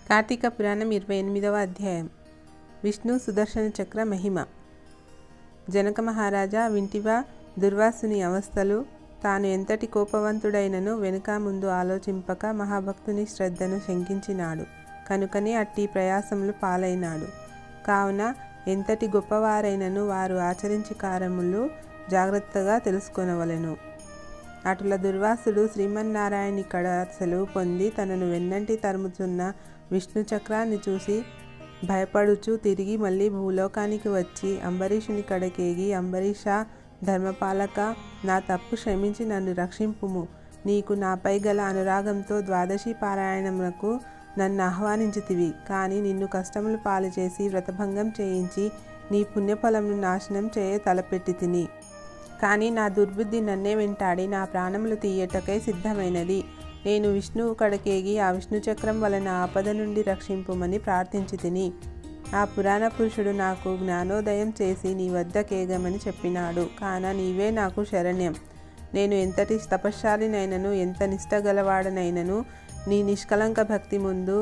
కార్తీక పురాణం 28వ అధ్యాయం. విష్ణు సుదర్శన చక్ర మహిమ. జనక మహారాజా, వింటివా దుర్వాసుని అవస్థలు? తాను ఎంతటి కోపవంతుడైనను వెనుక ముందు ఆలోచింపక మహాభక్తుని శ్రద్ధను శంకించినాడు కనుకనే అట్టి ప్రయాసములు పాలైనాడు. కావున ఎంతటి గొప్పవారైనను వారు ఆచరించి కార్యములు జాగ్రత్తగా తెలుసుకొనవలెను. అటుల దుర్వాసుడు శ్రీమన్నారాయణి కడ సెలవు పొంది తనను వెన్నంటి తరుముచున్న విష్ణు చక్రాన్ని చూసి భయపడుచు తిరిగి మళ్ళీ భూలోకానికి వచ్చి అంబరీషుని కడకేగి, అంబరీషా, ధర్మపాలక, నా తప్పు క్షమించి నన్ను రక్షింపుము. నీకు నాపై గల అనురాగంతో ద్వాదశి పారాయణమునకు నన్ను ఆహ్వానించితివి. కానీ నిన్ను కష్టములు పాలు చేసి వ్రతభంగం చేయించి నీ పుణ్యఫలమును నాశనం చేయ తలపెట్టి తిని. కానీ నా దుర్బుద్ధి నన్నే వెంటాడి నా ప్రాణములు తీయటకై సిద్ధమైనది. నేను విష్ణువు కడకేగి ఆ విష్ణు చక్రం వలన ఆపద నుండి రక్షింపుమని ప్రార్థించి తిని. ఆ పురాణ పురుషుడు నాకు జ్ఞానోదయం చేసి నీ వద్ద కేగమని చెప్పినాడు. కాన నీవే నాకు శరణ్యం. నేను ఎంతటి తపశ్శాలినైనను ఎంత నిష్టగలవాడనైనను నీ నిష్కలంక భక్తి ముందు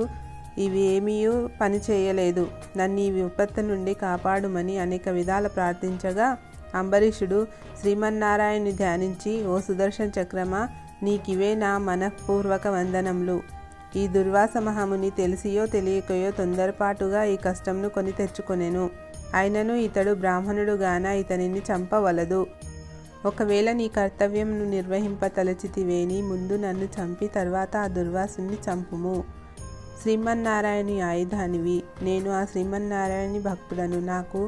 ఇవి ఏమీయూ పని చేయలేదు. నన్ను ఈ విపత్తు నుండి కాపాడుమని అనేక విధాల ప్రార్థించగా అంబరీషుడు శ్రీమన్నారాయణుని ధ్యానించి, ఓ సుదర్శన చక్రమా, నీకివే నా మనఃపూర్వక వందనములు. ఈ దుర్వాస మహాముని తెలిసియో తెలియకయో తొందరపాటుగా ఈ కష్టంను కొని తెచ్చుకొనెను. అయినను ఇతడు బ్రాహ్మణుడు గాన ఇతనిని చంపవలదు. ఒకవేళ నీ కర్తవ్యంను నిర్వహింప తలచితివేని ముందు నన్ను చంపి తర్వాత ఆ దుర్వాసుని చంపుము. శ్రీమన్నారాయణి ఆయుధానివి. నేను ఆ శ్రీమన్నారాయణి భక్తుడను. నాకు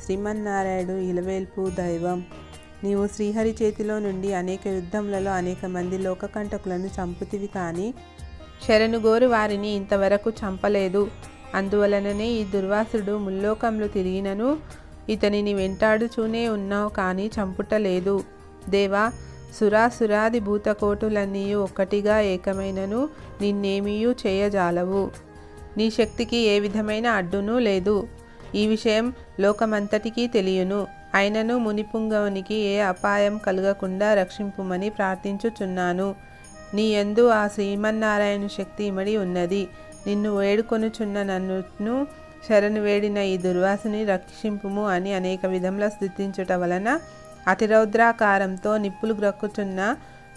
శ్రీమన్నారాయణుడు ఇలవేల్పు దైవం. నీవు శ్రీహరి చేతిలో నుండి అనేక యుద్ధములలో అనేక మంది లోకకంటకులను చంపుతివి, కానీ శరణుగోరు వారిని ఇంతవరకు చంపలేదు. అందువలననే ఈ దుర్వాసుడు ముల్లోకములు తిరిగినను ఇతనిని వెంటాడుచూనే ఉన్నావు, కానీ చంపుటలేదు. దేవా, సురాసురాది భూతకోటులన్నీయు ఒక్కటిగా ఏకమైనను నిన్నేమీయూ చేయజాలవు. నీ శక్తికి ఏ విధమైన అడ్డునూ లేదు. ఈ విషయం లోకమంతటికీ తెలియను. అయినను మునిపుంగవునికి ఏ అపాయం కలగకుండా రక్షింపుమని ప్రార్థించుచున్నాను. నీ యందు ఆ శ్రీమన్నారాయణ శక్తి ఇమడి ఉన్నది. నిన్ను వేడుకొనుచున్న నన్ను శరణు వేడిన ఈ దుర్వాసుని రక్షింపుము అని అనేక విధంలో స్తుతించుట వలన అతిరౌద్రాకారంతో నిప్పులు గ్రక్కుచున్న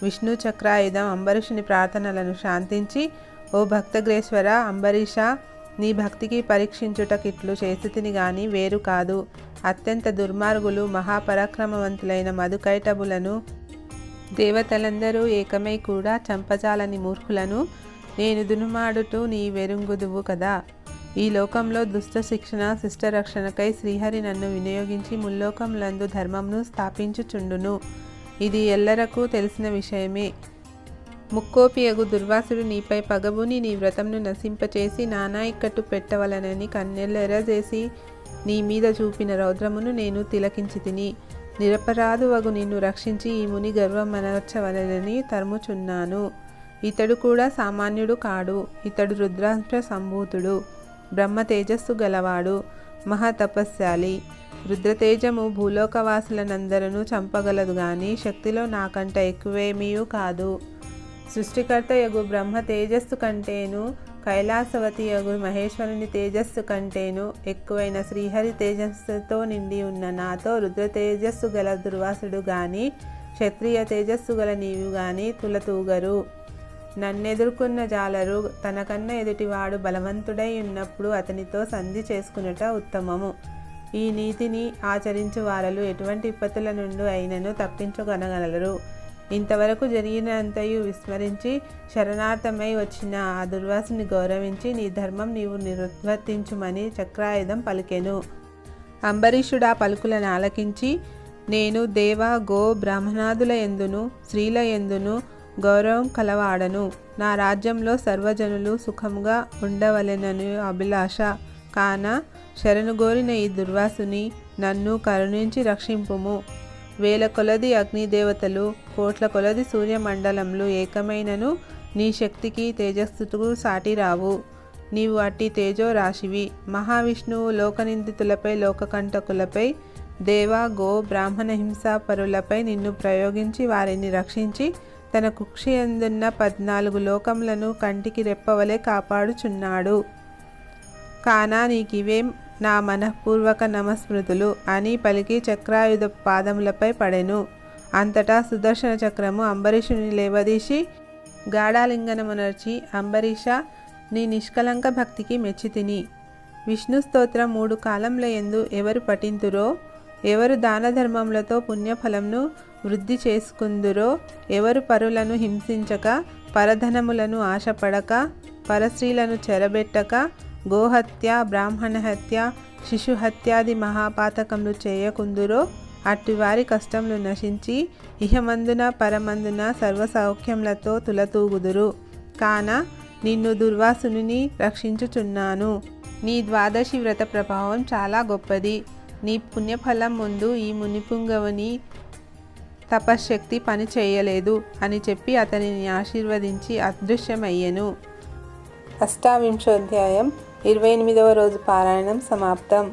విష్ణు చక్రాయుధం అంబరీషుని ప్రార్థనలను శాంతించి, ఓ భక్తగ్రేశ్వర అంబరీష, నీ భక్తికి పరీక్షించుటకిట్లు చేసితిని గాని వేరు కాదు. అత్యంత దుర్మార్గులు మహాపరాక్రమవంతులైన మధుకైటబులను దేవతలందరూ ఏకమై కూడా చంపజాలని మూర్ఖులను నేను దునుమాడుతూ నీ వెరుంగుదువు కదా. ఈ లోకంలో దుష్ట శిక్షణ శిష్టరక్షణకై శ్రీహరి నన్ను వినియోగించి ముల్లోకములందు ధర్మమును స్థాపించుచుండును. ఇది ఎల్లరకు తెలిసిన విషయమే. ముక్కోపియగు దుర్వాసుడు నీపై పగబుని నీ వ్రతంను నశింపచేసి నానా ఇక్కట్టు పెట్టవలనని కన్నెల్లెరజేసి నీ మీద చూపిన రౌద్రమును నేను తిలకించి తిని. నిరపరాధువగు నిన్ను రక్షించి ఈ ముని గర్వం మనర్చవలనని తరుముచున్నాను. ఇతడు కూడా సామాన్యుడు కాడు. ఇతడు రుద్రాంశ సంభూతుడు, బ్రహ్మ తేజస్సు గలవాడు, మహాతపస్శాలి. రుద్రతేజము భూలోకవాసులనందరూ చంపగలదు గాని శక్తిలో నాకంట ఎక్కువేమీయూ కాదు. సృష్టికర్త యగు బ్రహ్మ తేజస్సు కంటేను కైలాసవతి యగు మహేశ్వరుని తేజస్సు కంటేను ఎక్కువైన శ్రీహరి తేజస్సుతో నిండి ఉన్న నాతో రుద్ర తేజస్సు గల దుర్వాసుడు గాని క్షత్రియ తేజస్సు గల నీవు గాని తులతూగరు. నన్నెదుర్కొన్న జాలరు. తనకన్నా ఎదుటివాడు బలవంతుడై ఉన్నప్పుడు అతనితో సంధి చేసుకునుట ఉత్తమము. ఈ నీతిని ఆచరించు వారలు ఎటువంటి విపత్తుల నుండి అయినను తప్పించుకొనగలరు. ఇంతవరకు జరిగినంతయు విస్మరించి శరణార్థమై వచ్చిన ఆ దుర్వాసుని గౌరవించి నీ ధర్మం నీవు నిర్వర్తించుమని చక్రాయుధం పలికెను. అంబరీషుడు ఆ పలుకులను ఆలకించి, నేను దేవ, గో, బ్రాహ్మణాదుల యందును స్త్రీల యందును గౌరవం కలవాడను. నా రాజ్యంలో సర్వజనులు సుఖముగా ఉండవలెనని అభిలాష. కాన శరణుగోరిన ఈ దుర్వాసుని నన్ను కరుణించి రక్షింపుము. వేల కొలది అగ్నిదేవతలు, కోట్ల కొలది సూర్యమండలములు ఏకమైనను నీ శక్తికి తేజస్సుకు సాటి రావు. నీవు అట్టి తేజో రాశివి. మహావిష్ణువు లోకనిందితులపై, లోకకంటకులపై, దేవ, గో, బ్రాహ్మణ హింసా పరులపై నిన్ను ప్రయోగించి వారిని రక్షించి తన కుక్షి అందున్న 14 లోకములను కంటికి రెప్పవలే కాపాడుచున్నాడు. కానా నీకివేం నా మనఃపూర్వక నమస్మృతులు అని పలికి చక్రాయుధ పాదములపై పడెను. అంతటా సుదర్శన చక్రము అంబరీషుని లేవదీసి గాఢాలింగనమునర్చి, అంబరీష, నీ నిష్కలంక భక్తికి మెచ్చితిని. విష్ణు స్తోత్రం 3 కాలముల యందు ఎవరు పఠింతురో, ఎవరు దాన ధర్మములతో పుణ్యఫలంను వృద్ధి చేసుకుందురో, ఎవరు పరులను హింసించక, పరధనములను ఆశపడక, పరస్త్రీలను చెరబెట్టక, గోహత్య, బ్రాహ్మణ హత్య, శిశుహత్యాది మహాపాతకములు చేయకుందురో, అట్టివారి కష్టములు నశించి ఇహమందున పరమందున సర్వ సౌఖ్యములతో తులతూగుదురు. కాన నిన్ను దుర్వాసుని రక్షించుచున్నాను. నీ ద్వాదశి వ్రత ప్రభావం చాలా గొప్పది. నీ పుణ్యఫలం ముందు ఈ మునిపుంగవుని తపశ్శక్తి పని చేయలేదు అని చెప్పి అతనిని ఆశీర్వదించి అదృశ్యమయ్యెను. అష్టావింశోధ్యాయం 28వ రోజు పారాయణం సమాప్తం.